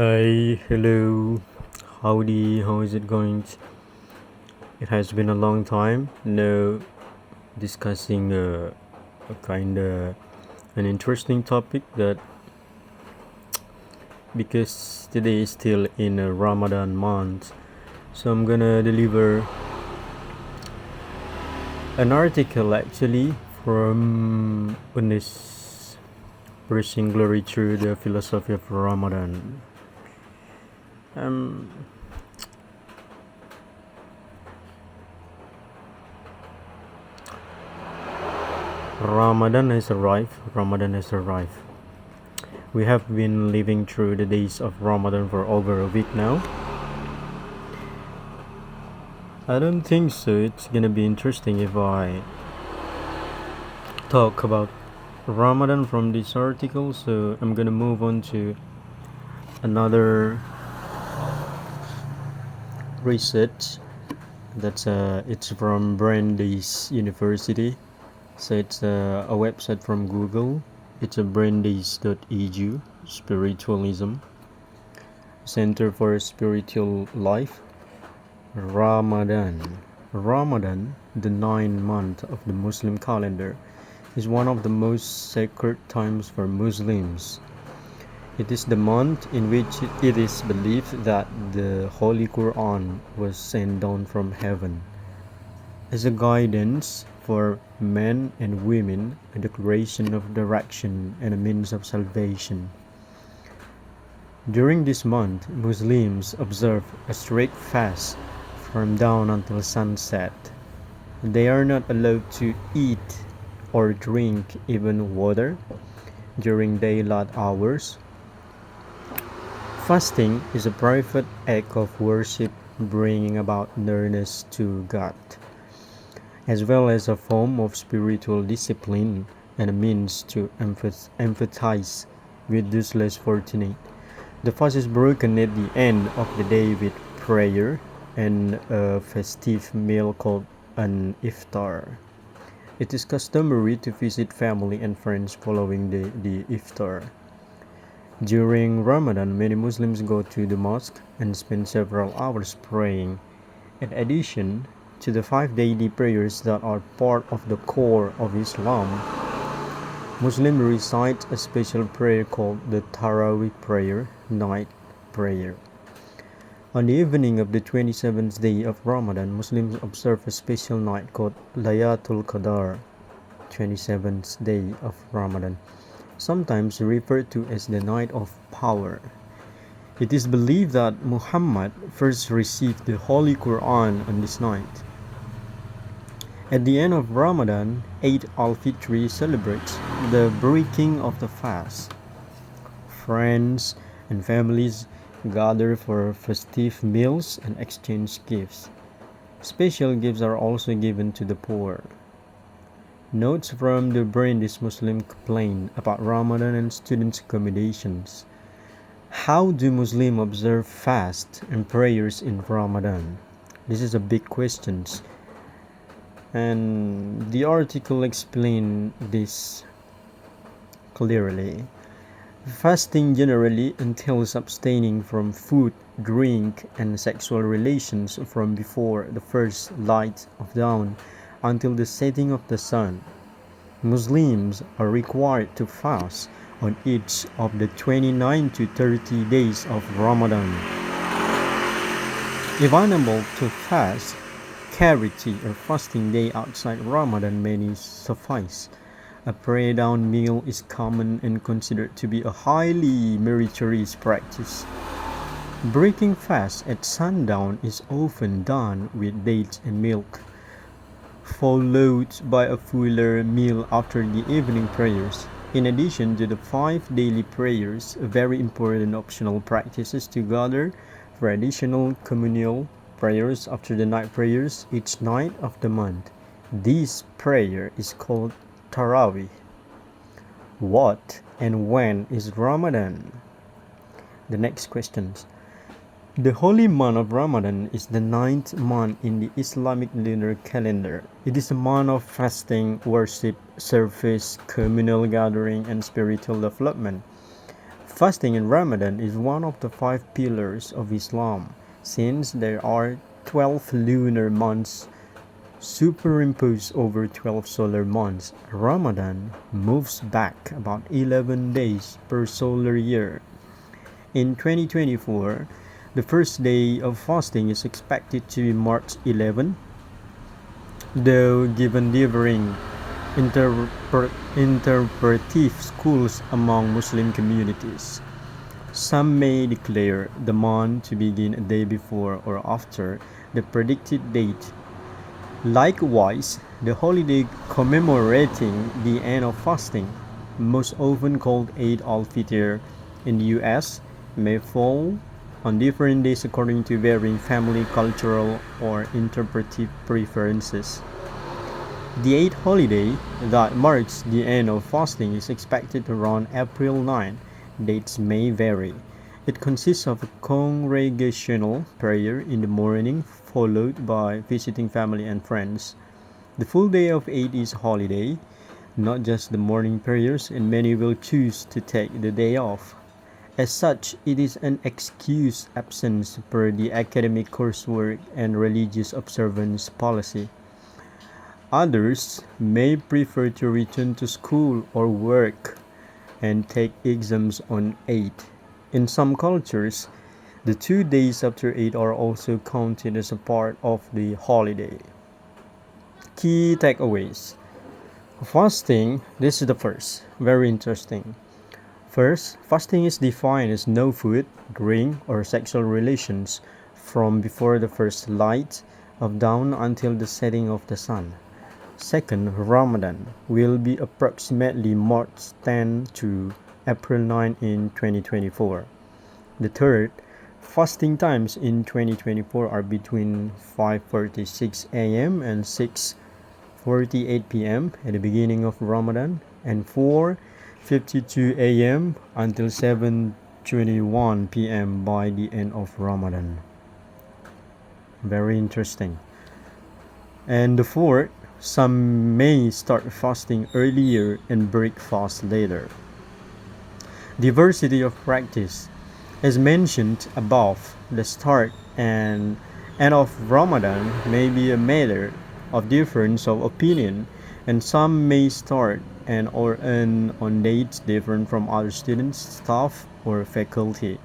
Hi, hello, howdy, how is it going? It has been a long time, no discussing a kind of an interesting topic that because today is still in a Ramadan month, so I'm gonna deliver an article actually from Unis Praising Glory through the philosophy of Ramadan. Um, Ramadan has arrived. Ramadan has arrived. We have been living through the days of Ramadan for over a week now. I don't think so. It's gonna be interesting if I talk about Ramadan from this article. So I'm gonna move on to another research. It's from Brandeis University. So it's a website from Google. It's a brandeis.edu, spiritualism, Center for Spiritual Life. Ramadan. Ramadan, the ninth month of the Muslim calendar, is one of the most sacred times for Muslims. It is the month in which it is believed that the Holy Quran was sent down from heaven as a guidance for men and women, a declaration of direction and a means of salvation. During this month, Muslims observe a strict fast from dawn until sunset. They are not allowed to eat or drink even water during daylight hours. Fasting is a private act of worship bringing about nearness to God, as well as a form of spiritual discipline and a means to empathize with those less fortunate. The fast is broken at the end of the day with prayer and a festive meal called an iftar. It is customary to visit family and friends following the iftar. During Ramadan, many Muslims go to the mosque and spend several hours praying. In addition to the 5 daily prayers that are part of the core of Islam, Muslims recite a special prayer called the Tarawih prayer, night prayer. On the evening of the 27th day of Ramadan, Muslims observe a special night called Layatul Qadar, 27th day of Ramadan, sometimes referred to as the night of power. It is believed that Muhammad first received the Holy Quran on this night. At the end of Ramadan, Eid al-Fitr celebrates the breaking of the fast. Friends and families gather for festive meals and exchange gifts. Special gifts are also given to the poor. Notes from the Brandeis Muslim complain about Ramadan and students' accommodations. How do Muslims observe fast and prayers in Ramadan? This is a big question, and the article explains this clearly. Fasting generally entails abstaining from food, drink, and sexual relations from before the first light of dawn until the setting of the sun. Muslims are required to fast on each of the 29 to 30 days of Ramadan. If unable to fast, charity or fasting day outside Ramadan may suffice. A prayer-down meal is common and considered to be a highly meritorious practice. Breaking fast at sundown is often done with dates and milk, followed by a fuller meal after the evening prayers. In addition to the 5 daily prayers, a very important optional practice is to gather for additional communal prayers after the night prayers each night of the month. This prayer is called Tarawih. What and when is Ramadan? The next questions. The holy month of Ramadan is the ninth month in the Islamic lunar calendar. It is a month of fasting, worship, service, communal gathering, and spiritual development. Fasting in Ramadan is one of the five pillars of Islam, since there are 12 lunar months superimposed over 12 solar months. Ramadan moves back about 11 days per solar year. In 2024, the first day of fasting is expected to be March 11, though given differing interpretive schools among Muslim communities. Some may declare the month to begin a day before or after the predicted date. Likewise, the holiday commemorating the end of fasting, most often called Eid al-Fitr in the US, may fall on different days according to varying family, cultural, or interpretive preferences. The Eid holiday that marks the end of fasting is expected around April 9. Dates may vary. It consists of a congregational prayer in the morning, followed by visiting family and friends. The full day of Eid is holiday, not just the morning prayers, and many will choose to take the day off. As such, it is an excused absence per the academic coursework and religious observance policy. Others may prefer to return to school or work and take exams on Eid. In some cultures, the 2 days after Eid are also counted as a part of the holiday. Key takeaways. Fasting, this is the first, very interesting. First, fasting is defined as no food, drink, or sexual relations from before the first light of dawn until the setting of the sun. Second, Ramadan will be approximately March 10 to April 9 in 2024. The third, fasting times in 2024 are between 5:46 a.m. and 6:48 p.m. at the beginning of Ramadan and 4:52 a.m. until 7:21 p.m. by the end of Ramadan. Very interesting. And the fourth, some may start fasting earlier and break fast later. Diversity of practice. As mentioned above, the start and end of Ramadan may be a matter of difference of opinion, and some may start and or end on dates different from other students, staff, or faculty.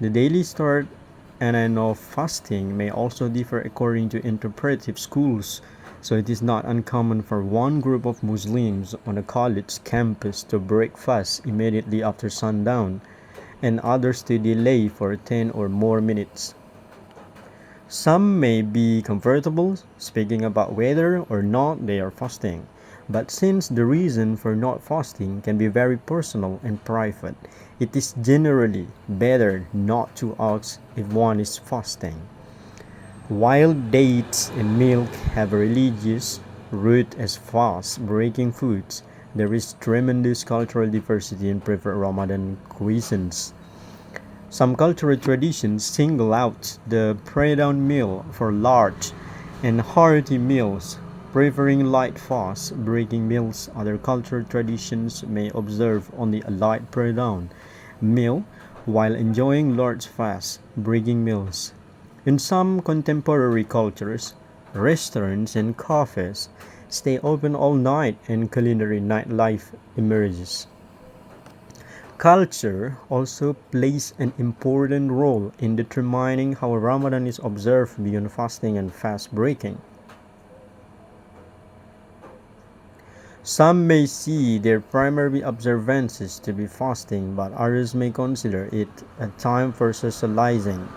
The daily start and end of fasting may also differ according to interpretive schools, so it is not uncommon for one group of Muslims on a college campus to break fast immediately after sundown, and others to delay for 10 or more minutes. Some may be comfortable speaking about whether or not they are fasting, but since the reason for not fasting can be very personal and private, it is generally better not to ask if one is fasting. While dates and milk have a religious root as fast-breaking foods, there is tremendous cultural diversity in preferred Ramadan cuisines. Some cultural traditions single out the pre-dawn meal for large and hearty meals, preferring light fast-breaking meals. Other cultural traditions may observe only a light pre-dawn meal while enjoying large fast-breaking meals. In some contemporary cultures, restaurants and cafes stay open all night and culinary nightlife emerges. Culture also plays an important role in determining how Ramadan is observed beyond fasting and fast breaking. Some may see their primary observances to be fasting, but others may consider it a time for socializing,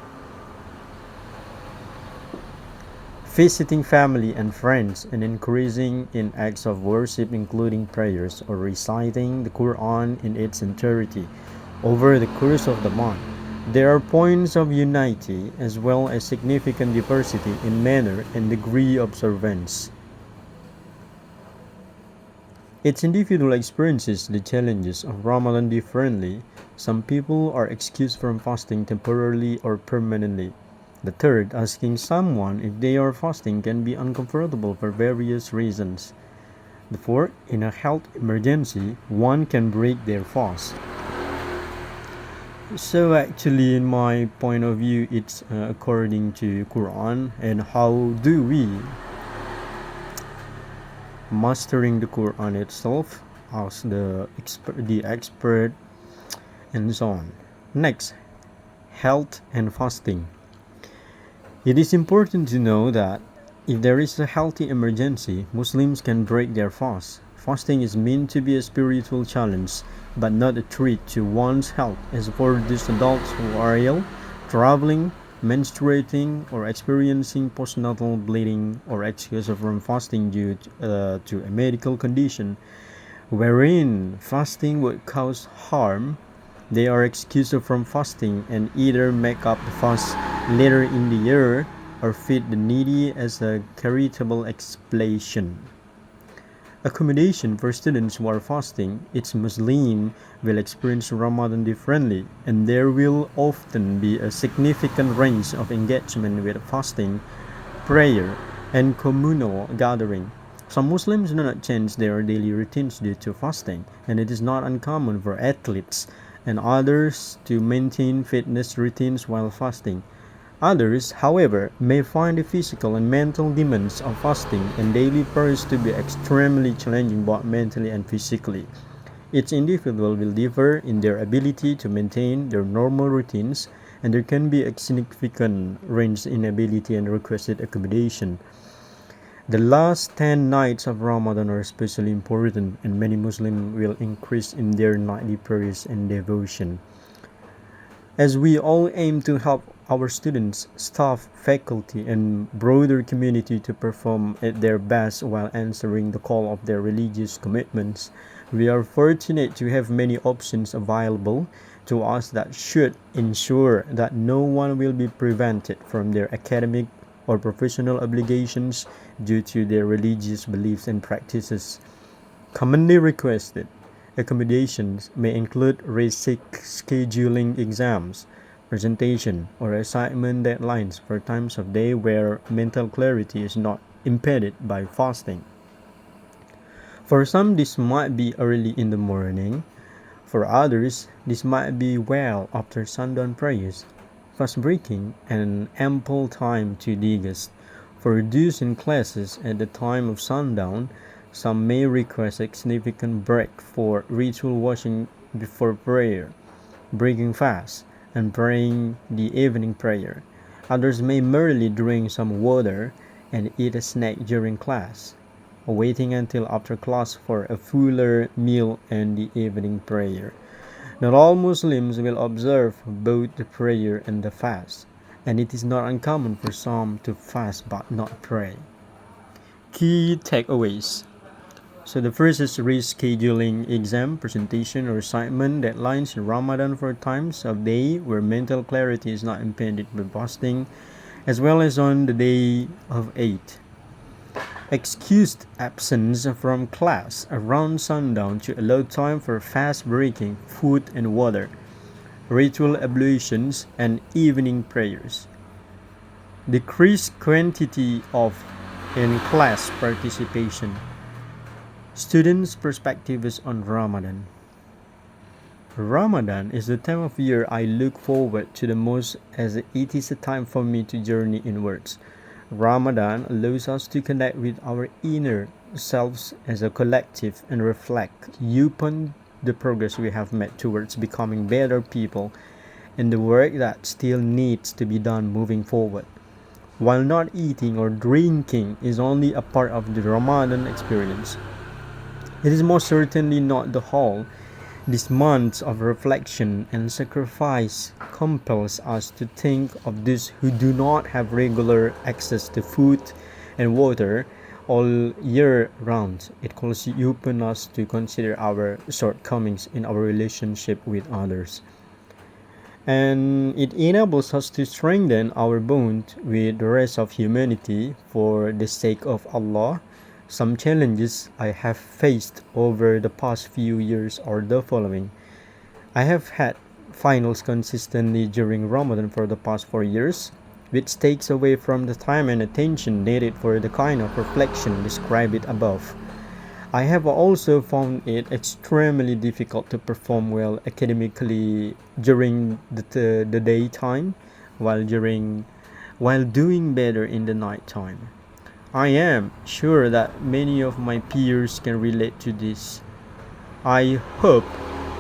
visiting family and friends, and increasing in acts of worship including prayers or reciting the Quran in its entirety over the course of the month. There are points of unity as well as significant diversity in manner and degree of observance. Each individual experiences the challenges of Ramadan differently. Some people are excused from fasting temporarily or permanently. The third, asking someone if they are fasting can be uncomfortable for various reasons. The fourth, in a health emergency, one can break their fast. So actually, in my point of view, it's according to Quran. And how do we mastering the Quran itself? Ask the expert, and so on. Next, health and fasting. It is important to know that if there is a healthy emergency, Muslims can break their fast. Fasting is meant to be a spiritual challenge, but not a threat to one's health. As for those adults who are ill, traveling, menstruating, or experiencing postnatal bleeding or excuse from fasting due to a medical condition wherein fasting would cause harm, they are excused from fasting and either make up the fast later in the year or feed the needy as a charitable expiation. Accommodation for students who are fasting, each Muslim will experience Ramadan differently, and there will often be a significant range of engagement with fasting, prayer, and communal gathering. Some Muslims do not change their daily routines due to fasting, and it is not uncommon for athletes and others to maintain fitness routines while fasting. Others, however, may find the physical and mental demands of fasting and daily prayers to be extremely challenging both mentally and physically. Each individual will differ in their ability to maintain their normal routines, and there can be a significant range in ability and requested accommodation. The last 10 nights of Ramadan are especially important, and many Muslims will increase in their nightly prayers and devotion. As we all aim to help our students, staff, faculty, and broader community to perform at their best while answering the call of their religious commitments, we are fortunate to have many options available to us that should ensure that no one will be prevented from their academic or professional obligations due to their religious beliefs and practices. Commonly requested accommodations may include rescheduling exams, presentation, or assignment deadlines for times of day where mental clarity is not impeded by fasting. For some, this might be early in the morning. For others, this might be well after sundown prayers, fast breaking, and ample time to digest. For those in classes at the time of sundown, some may request a significant break for ritual washing before prayer, breaking fast, and praying the evening prayer. Others may merely drink some water and eat a snack during class, waiting until after class for a fuller meal and the evening prayer. Not all Muslims will observe both the prayer and the fast, and it is not uncommon for some to fast but not pray. Key takeaways. So the first is rescheduling exam, presentation, or assignment deadlines in Ramadan for times of day where mental clarity is not impeded by fasting, as well as on the day of Eid. Excused absence from class around sundown to allow time for fast breaking, food and water, ritual ablutions, and evening prayers. Decreased quantity of in-class participation. Students' perspectives on Ramadan. Ramadan is the time of year I look forward to the most as it is a time for me to journey inwards. Ramadan allows us to connect with our inner selves as a collective and reflect upon the progress we have made towards becoming better people and the work that still needs to be done moving forward. While not eating or drinking is only a part of the Ramadan experience, it is most certainly not the whole. This month of reflection and sacrifice compels us to think of those who do not have regular access to food and water all year round. It calls upon us to consider our shortcomings in our relationship with others. And it enables us to strengthen our bond with the rest of humanity for the sake of Allah. Some challenges I have faced over the past few years are the following. I have had finals consistently during Ramadan for the past 4 years, which takes away from the time and attention needed for the kind of reflection described above. I have also found it extremely difficult to perform well academically during the daytime while doing better in the nighttime. I am sure that many of my peers can relate to this. I hope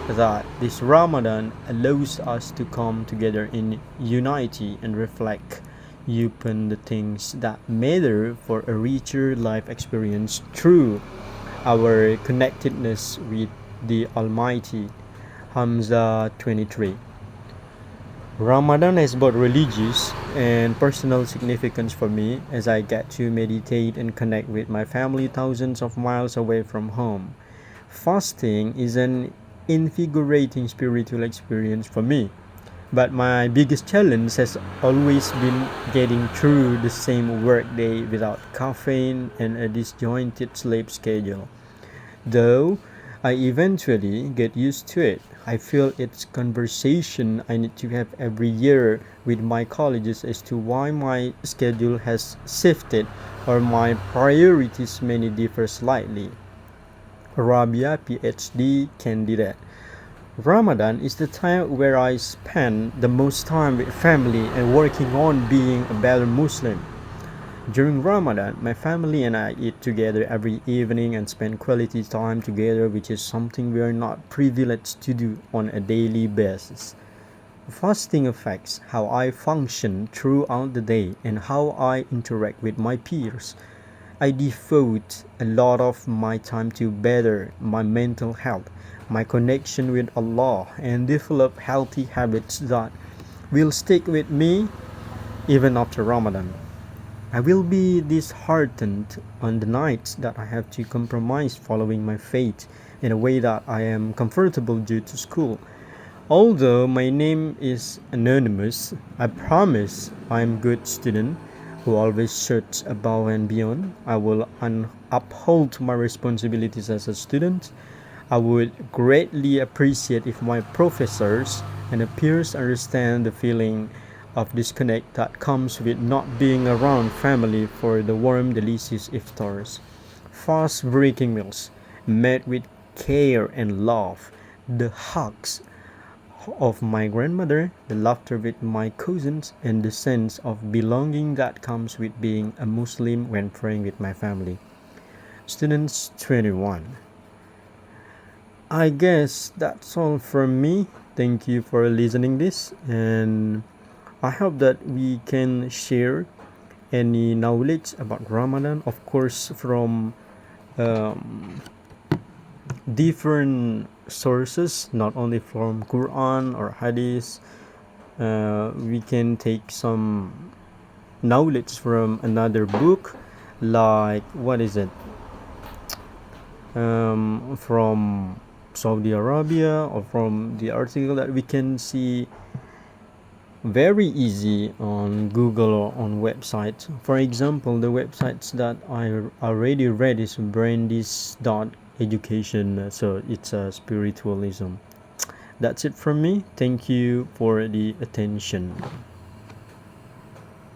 that this Ramadan allows us to come together in unity and reflect upon the things that matter for a richer life experience through our connectedness with the Almighty. Hamza 23. Ramadan has both religious and personal significance for me as I get to meditate and connect with my family thousands of miles away from home. Fasting is an invigorating spiritual experience for me, but my biggest challenge has always been getting through the same workday without caffeine and a disjointed sleep schedule. Though I eventually get used to it, I feel it's conversation I need to have every year with my colleagues as to why my schedule has shifted or my priorities may differ slightly. Arabia PhD candidate. Ramadan is the time where I spend the most time with family and working on being a better Muslim. During Ramadan, my family and I eat together every evening and spend quality time together, which is something we are not privileged to do on a daily basis. Fasting affects how I function throughout the day and how I interact with my peers. I devote a lot of my time to better my mental health, my connection with Allah, and develop healthy habits that will stick with me even after Ramadan. I will be disheartened on the nights that I have to compromise following my faith in a way that I am comfortable due to school. Although my name is anonymous, I promise I am a good student who always searches above and beyond. I will uphold my responsibilities as a student. I would greatly appreciate if my professors and peers understand the feeling of disconnect that comes with not being around family for the warm, delicious iftars. Fast breaking meals made with care and love, the hugs of my grandmother, the laughter with my cousins, and the sense of belonging that comes with being a Muslim when praying with my family. Students 21. I guess that's all from me. Thank you for listening this, and I hope that we can share any knowledge about Ramadan, of course, from um, different sources, not only from Quran or Hadith. We can take some knowledge from another book, like what is it? From Saudi Arabia, or from the article that we can see very easy on Google or on websites. For example, the websites that I already read is Brandis.education, so it's a spiritualism. That's it from me. Thank you for the attention.